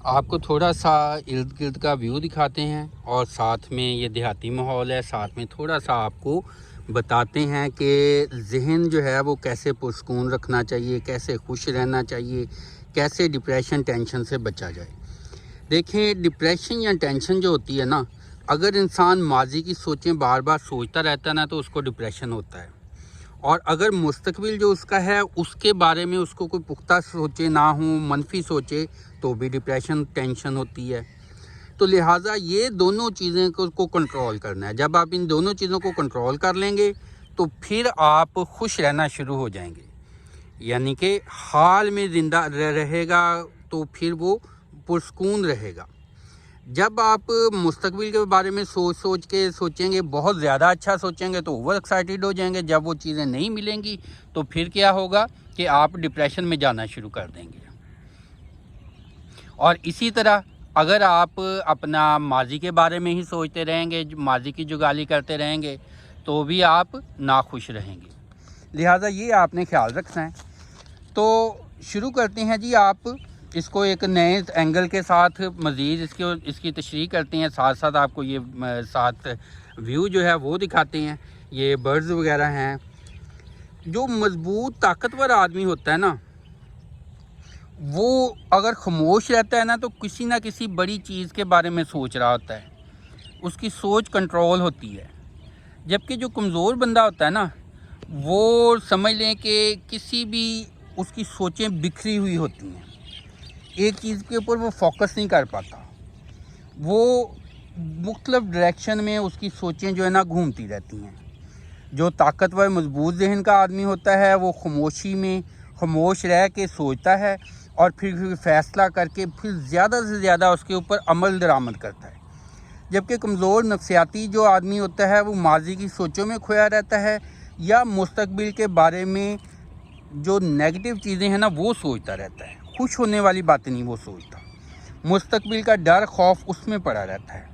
آپ کو تھوڑا سا ارد گرد کا ویو دکھاتے ہیں اور ساتھ میں یہ دیہاتی ماحول ہے، ساتھ میں تھوڑا سا آپ کو بتاتے ہیں کہ ذہن جو ہے وہ کیسے پرسکون رکھنا چاہیے، کیسے خوش رہنا چاہیے، کیسے ڈپریشن ٹینشن سے بچا جائے۔ دیکھیں، ڈپریشن یا ٹینشن جو ہوتی ہے نا، اگر انسان ماضی کی سوچیں بار بار سوچتا رہتا ہے نا تو اس کو ڈپریشن ہوتا ہے، اور اگر مستقبل جو اس کا ہے اس کے بارے میں اس کو کوئی پختہ سوچے نہ ہوں، منفی سوچے، تو بھی ڈپریشن ٹینشن ہوتی ہے۔ تو لہٰذا یہ دونوں چیزیں کو کنٹرول کرنا ہے۔ جب آپ ان دونوں چیزوں کو کنٹرول کر لیں گے تو پھر آپ خوش رہنا شروع ہو جائیں گے، یعنی کہ حال میں زندہ رہے گا تو پھر وہ پرسکون رہے گا۔ جب آپ مستقبل کے بارے میں سوچ کے سوچیں گے، بہت زیادہ اچھا سوچیں گے تو اوور ایکسائٹیڈ ہو جائیں گے۔ جب وہ چیزیں نہیں ملیں گی تو پھر کیا ہوگا کہ آپ ڈپریشن میں جانا شروع کر دیں گے۔ اور اسی طرح اگر آپ اپنا ماضی کے بارے میں ہی سوچتے رہیں گے، ماضی کی جگالی کرتے رہیں گے، تو بھی آپ ناخوش رہیں گے۔ لہٰذا یہ آپ نے خیال رکھنا ہے۔ تو شروع کرتے ہیں جی، آپ اس کو ایک نئے اینگل کے ساتھ مزید اس کی تشریح کرتے ہیں، ساتھ ساتھ آپ کو یہ ساتھ ویو جو ہے وہ دکھاتے ہیں۔ یہ برڈز وغیرہ ہیں۔ جو مضبوط طاقتور آدمی ہوتا ہے نا، وہ اگر خاموش رہتا ہے نا تو کسی نہ کسی بڑی چیز کے بارے میں سوچ رہا ہوتا ہے، اس کی سوچ کنٹرول ہوتی ہے۔ جبکہ جو کمزور بندہ ہوتا ہے نا، وہ سمجھ لیں کہ کسی بھی اس کی سوچیں بکھری ہوئی ہوتی ہیں، ایک چیز کے اوپر وہ فوکس نہیں کر پاتا، وہ مختلف ڈائریکشن میں اس کی سوچیں جو ہے نا گھومتی رہتی ہیں۔ جو طاقتور مضبوط ذہن کا آدمی ہوتا ہے وہ خاموشی میں خاموش رہ کے سوچتا ہے اور پھر فیصلہ کر کے پھر زیادہ سے زیادہ اس کے اوپر عمل درآمد کرتا ہے۔ جبکہ کمزور نفسیاتی جو آدمی ہوتا ہے وہ ماضی کی سوچوں میں کھویا رہتا ہے یا مستقبل کے بارے میں جو نیگیٹو چیزیں ہیں نا وہ سوچتا رہتا ہے، خوش ہونے والی باتیں نہیں وہ سوچتا، مستقبل کا ڈر خوف اس میں پڑا رہتا ہے۔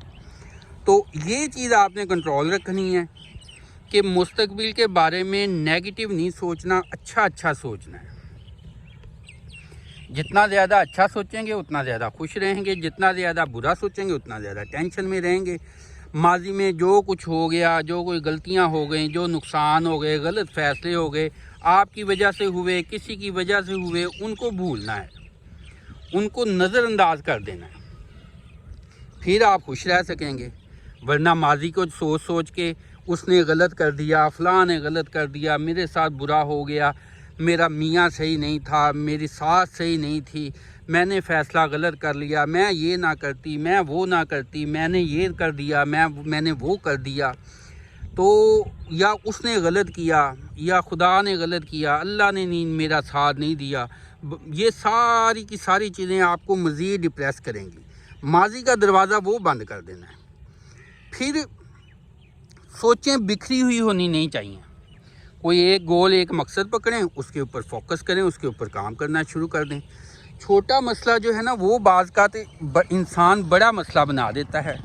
تو یہ چیز آپ نے کنٹرول رکھنی ہے کہ مستقبل کے بارے میں نیگیٹو نہیں سوچنا، اچھا سوچنا ہے۔ جتنا زیادہ اچھا سوچیں گے اتنا زیادہ خوش رہیں گے، جتنا زیادہ برا سوچیں گے اتنا زیادہ ٹینشن میں رہیں گے۔ ماضی میں جو کچھ ہو گیا، جو کوئی غلطیاں ہو گئیں، جو نقصان ہو گئے، غلط فیصلے ہو گئے، آپ کی وجہ سے ہوئے، کسی کی وجہ سے ہوئے، ان کو بھولنا ہے، ان کو نظر انداز کر دینا ہے، پھر آپ خوش رہ سکیں گے۔ ورنہ ماضی کو سوچ کے اس نے غلط کر دیا، فلاں نے غلط کر دیا، میرے ساتھ برا ہو گیا، میرا میاں صحیح نہیں تھا، میری ساس صحیح نہیں تھی، میں نے فیصلہ غلط کر لیا، میں یہ نہ کرتی، میں وہ نہ کرتی، میں نے یہ کر دیا، میں نے وہ کر دیا، تو یا اس نے غلط کیا، یا خدا نے غلط کیا، اللہ نے میرا ساتھ نہیں دیا، یہ ساری کی ساری چیزیں آپ کو مزید ڈپریس کریں گی۔ ماضی کا دروازہ وہ بند کر دینا ہے۔ پھر سوچیں بکھری ہوئی ہونی نہیں چاہیے، کوئی ایک گول، ایک مقصد پکڑیں، اس کے اوپر فوکس کریں، اس کے اوپر کام کرنا شروع کر دیں۔ چھوٹا مسئلہ جو ہے نا وہ بعض کا انسان بڑا مسئلہ بنا دیتا ہے،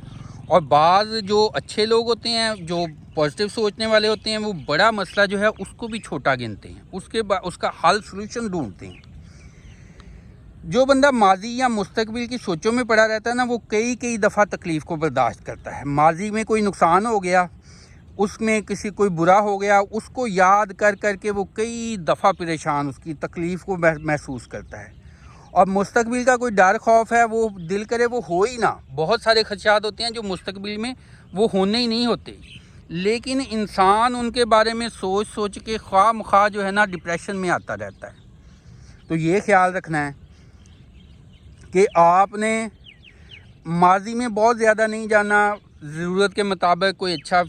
اور بعض جو اچھے لوگ ہوتے ہیں، جو پازیٹیو سوچنے والے ہوتے ہیں، وہ بڑا مسئلہ جو ہے اس کو بھی چھوٹا گنتے ہیں، اس کا حل سلوشن ڈھونڈتے ہیں۔ جو بندہ ماضی یا مستقبل کی سوچوں میں پڑا رہتا ہے نا، وہ کئی دفعہ تکلیف کو برداشت کرتا ہے۔ ماضی میں کوئی نقصان ہو گیا، اس میں کوئی برا ہو گیا، اس کو یاد کر کے وہ کئی دفعہ پریشان، اس کی تکلیف کو محسوس کرتا ہے۔ اور مستقبل کا کوئی ڈر خوف ہے، وہ دل کرے وہ ہو ہی نہ۔ بہت سارے خدشات ہوتے ہیں جو مستقبل میں وہ ہونے ہی نہیں ہوتے، لیکن انسان ان کے بارے میں سوچ کے خواہ مخواہ جو ہے نا ڈپریشن میں آتا رہتا ہے۔ تو یہ خیال رکھنا ہے کہ آپ نے ماضی میں بہت زیادہ نہیں جانا، ضرورت کے مطابق کوئی اچھا،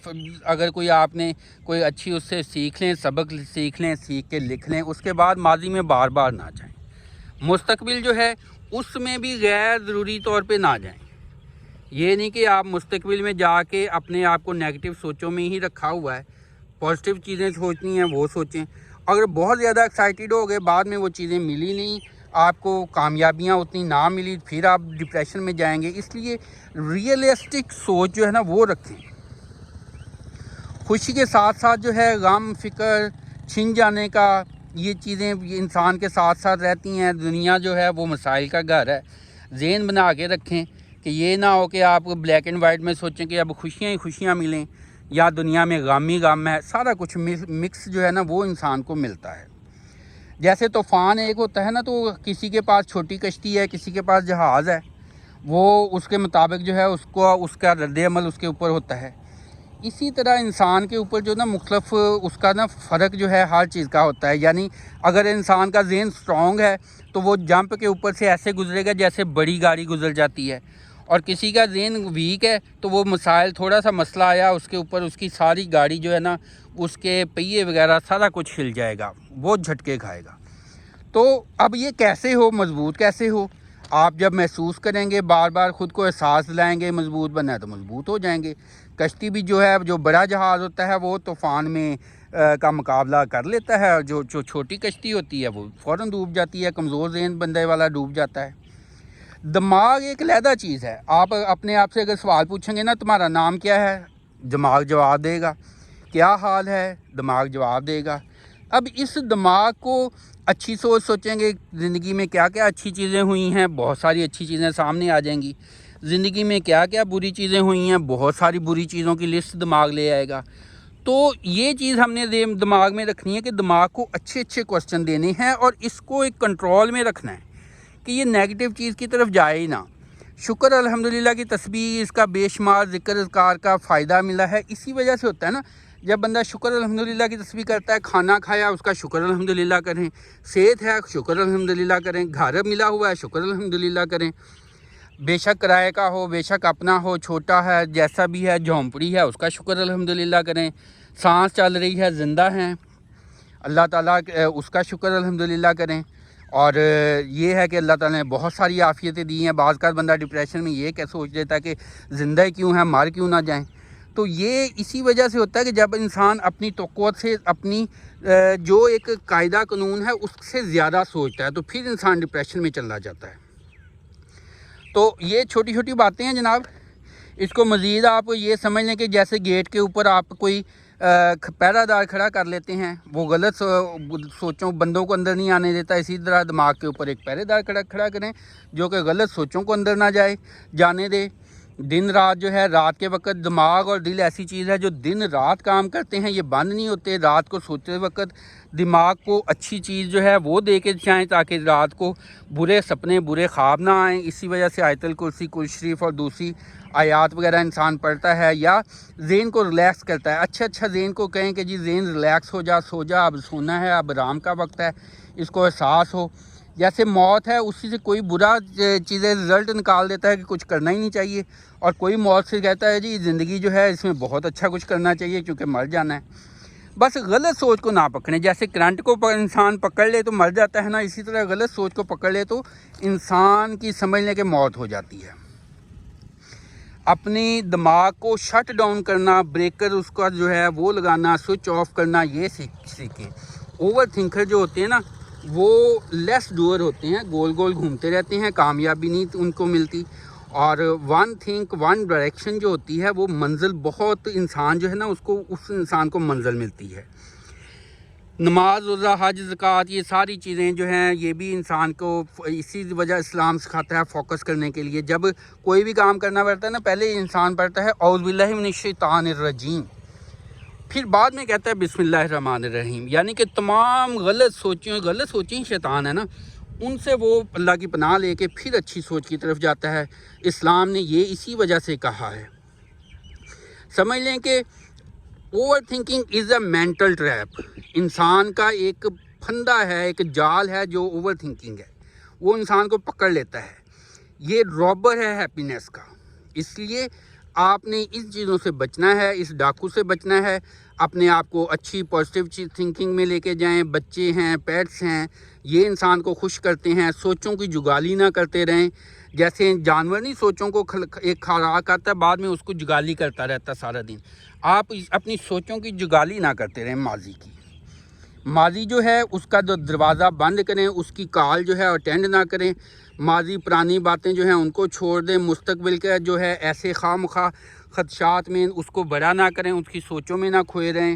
اگر آپ نے کوئی اچھی اس سے سیکھ لیں، سبق سیکھ لیں، سیکھ کے لکھ لیں، اس کے بعد ماضی میں بار بار نہ جائیں۔ مستقبل جو ہے اس میں بھی غیر ضروری طور پہ نہ جائیں۔ یہ نہیں کہ آپ مستقبل میں جا کے اپنے آپ کو نیگیٹو سوچوں میں ہی رکھا ہوا ہے، پازیٹیو چیزیں سوچنی ہیں وہ سوچیں۔ اگر بہت زیادہ ایکسائٹیڈ ہو گئے، بعد میں وہ چیزیں ملی نہیں، آپ کو کامیابیاں اتنی نہ ملی، پھر آپ ڈپریشن میں جائیں گے۔ اس لیے ریئلسٹک سوچ جو ہے نا وہ رکھیں۔ خوشی کے ساتھ ساتھ جو ہے غم، فکر، چھن جانے کا، یہ چیزیں انسان کے ساتھ رہتی ہیں۔ دنیا جو ہے وہ مسائل کا گھر ہے، ذہن بنا کے رکھیں کہ یہ نہ ہو کہ آپ بلیک اینڈ وائٹ میں سوچیں کہ اب خوشیاں ہی خوشیاں ملیں یا دنیا میں غم ہی غم ہے. سارا کچھ مکس جو ہے نا وہ انسان کو ملتا ہے. جیسے طوفان ایک ہوتا ہے نا، تو کسی کے پاس چھوٹی کشتی ہے، کسی کے پاس جہاز ہے، وہ اس کے مطابق جو ہے اس کا رد عمل اس کے اوپر ہوتا ہے. اسی طرح انسان کے اوپر جو نا مختلف اس کا نا فرق جو ہے ہر چیز کا ہوتا ہے. یعنی اگر انسان کا ذہن سٹرونگ ہے تو وہ جمپ کے اوپر سے ایسے گزرے گا جیسے بڑی گاڑی گزر جاتی ہے، اور کسی کا ذہن ویک ہے تو وہ مسائل، تھوڑا سا مسئلہ آیا اس کے اوپر، اس کی ساری گاڑی جو ہے نا اس کے پہیے وغیرہ سارا کچھ ہل جائے گا، وہ جھٹکے کھائے گا. تو اب یہ کیسے ہو، مضبوط کیسے ہو؟ آپ جب محسوس کریں گے، بار بار خود کو احساس دلائیں گے مضبوط بننا ہے تو مضبوط ہو جائیں گے. کشتی بھی جو ہے، جو بڑا جہاز ہوتا ہے وہ طوفان میں کا مقابلہ کر لیتا ہے، اور جو چھوٹی کشتی ہوتی ہے وہ فوراً ڈوب جاتی ہے، کمزور ذہن بندے والا ڈوب جاتا ہے. دماغ ایک علیحدہ چیز ہے. آپ اپنے آپ سے اگر سوال پوچھیں گے نا تمہارا نام کیا ہے، دماغ جواب دے گا. کیا حال ہے، دماغ جواب دے گا. اب اس دماغ کو اچھی سوچ سوچیں گے، زندگی میں کیا کیا اچھی چیزیں ہوئی ہیں، بہت ساری اچھی چیزیں سامنے آ جائیں گی. زندگی میں کیا کیا بری چیزیں ہوئی ہیں، بہت ساری بری چیزوں کی لسٹ دماغ لے آئے گا. تو یہ چیز ہم نے دماغ میں رکھنی ہے کہ دماغ کو اچھے اچھے کوسچن دینے ہیں اور اس کو ایک کنٹرول میں رکھنا ہے کہ یہ نیگیٹو چیز کی طرف جائے ہی نہ. شکر الحمدللہ کی تسبیح، اس کا بے شمار ذکر اذکار کا فائدہ ملا ہے. اسی وجہ سے ہوتا ہے نا، جب بندہ شکر الحمدللہ کی تسبیح کرتا ہے، کھانا کھایا اس کا شکر الحمدللہ کریں، صحت ہے شکر الحمدللہ کریں، گھر ملا ہوا ہے شکر الحمدللہ کریں. بے شک کرائے کا ہو، بے شک اپنا ہو، چھوٹا ہے جیسا بھی ہے، جھونپڑی ہے اس کا شکر الحمدللہ کریں. سانس چل رہی ہے، زندہ ہیں، اللہ تعالیٰ اس کا شکر الحمدللہ کریں. اور یہ ہے کہ اللہ تعالیٰ نے بہت ساری عافیتیں دی ہیں. بعض کا بندہ ڈپریشن میں یہ سوچ لیتا ہے کہ زندہ کیوں ہیں، مر کیوں نہ جائیں. تو یہ اسی وجہ سے ہوتا ہے کہ جب انسان اپنی توقعات سے، اپنی جو ایک قاعدہ قانون ہے اس سے زیادہ سوچتا ہے تو پھر انسان ڈپریشن میں چلا جاتا ہے. تو یہ چھوٹی چھوٹی باتیں ہیں جناب. اس کو مزید آپ یہ سمجھ لیں کہ جیسے گیٹ کے اوپر آپ کوئی پہرہ دار کھڑا کر لیتے ہیں، وہ غلط سوچوں بندوں کو اندر نہیں آنے دیتا. اسی طرح دماغ کے اوپر ایک پہرے دار کھڑا کریں جو کہ غلط سوچوں کو اندر نہ جانے دے. دن رات جو ہے، رات کے وقت دماغ اور دل ایسی چیز ہے جو دن رات کام کرتے ہیں، یہ بند نہیں ہوتے. رات کو سوتے وقت دماغ کو اچھی چیز جو ہے وہ دے کے جائیں تاکہ رات کو برے سپنے، برے خواب نہ آئیں. اسی وجہ سے آیت الکرسی، کل شریف اور دوسری آیات وغیرہ انسان پڑھتا ہے یا ذہن کو ریلیکس کرتا ہے. اچھا ذہن کو کہیں کہ جی ذہن ریلیکس ہو جا، سو جا، اب سونا ہے، اب آرام کا وقت ہے، اس کو احساس ہو. جیسے موت ہے، اسی سے کوئی برا چیزیں رزلٹ نکال دیتا ہے کہ کچھ کرنا ہی نہیں چاہیے، اور کوئی موت سے کہتا ہے جی زندگی جو ہے اس میں بہت اچھا کچھ کرنا چاہیے کیونکہ مر جانا ہے. بس غلط سوچ کو نہ پکڑیں. جیسے کرنٹ کو انسان پکڑ لے تو مر جاتا ہے نا، اسی طرح غلط سوچ کو پکڑ لے تو انسان کی سمجھ لیں کہ موت ہو جاتی ہے. اپنی دماغ کو شٹ ڈاؤن کرنا، بریکر اس کا جو ہے وہ لگانا، سوئچ آف کرنا، یہ سیکھیں. اوور تھنکر جو ہوتے ہیں نا وہ لیس ڈوئر ہوتے ہیں، گول گول گھومتے رہتے ہیں، کامیابی نہیں ان کو ملتی. اور ون تھنک ون ڈائریکشن جو ہوتی ہے وہ منزل، بہت انسان جو ہے نا اس انسان کو منزل ملتی ہے. نماز، روزہ، حج، زکوٰۃ، یہ ساری چیزیں جو ہیں یہ بھی انسان کو اسی وجہ اسلام سکھاتا ہے فوکس کرنے کے لیے. جب کوئی بھی کام کرنا پڑتا ہے نا، پہلے انسان پڑھتا ہے اعوذ باللہ من الشیطان الرجیم، پھر بعد میں کہتا ہے بسم اللہ الرحمن الرحیم. یعنی کہ تمام غلط سوچیں شیطان ہے نا، ان سے وہ اللہ کی پناہ لے کے پھر اچھی سوچ کی طرف جاتا ہے. اسلام نے یہ اسی وجہ سے کہا ہے. سمجھ لیں کہ over thinking is a mental trap. انسان کا ایک پھندا ہے، ایک جال ہے جو اوور تھنکنگ ہے، وہ انسان کو پکڑ لیتا ہے. یہ رابر ہے ہیپینس کا. اس لیے آپ نے اس چیزوں سے بچنا ہے، اس ڈاکو سے بچنا ہے. اپنے آپ کو اچھی پازیٹیو تھنکنگ میں لے کے جائیں. بچے ہیں، پیٹس ہیں، یہ انسان کو خوش کرتے ہیں. سوچوں کی جگالی نہ کرتے رہیں. جیسے جانور نہیں سوچوں کو ایک خوراک آتا ہے، بعد میں اس کو جگالی کرتا رہتا سارا دن. آپ اپنی سوچوں کی جگالی نہ کرتے رہیں. ماضی جو ہے اس کا جو دروازہ بند کریں، اس کی کال جو ہے اٹینڈ نہ کریں. ماضی پرانی باتیں جو ہیں ان کو چھوڑ دیں. مستقبل کا جو ہے ایسے خواہ مخواہ خدشات میں اس کو بڑا نہ کریں، اس کی سوچوں میں نہ کھوئے رہیں.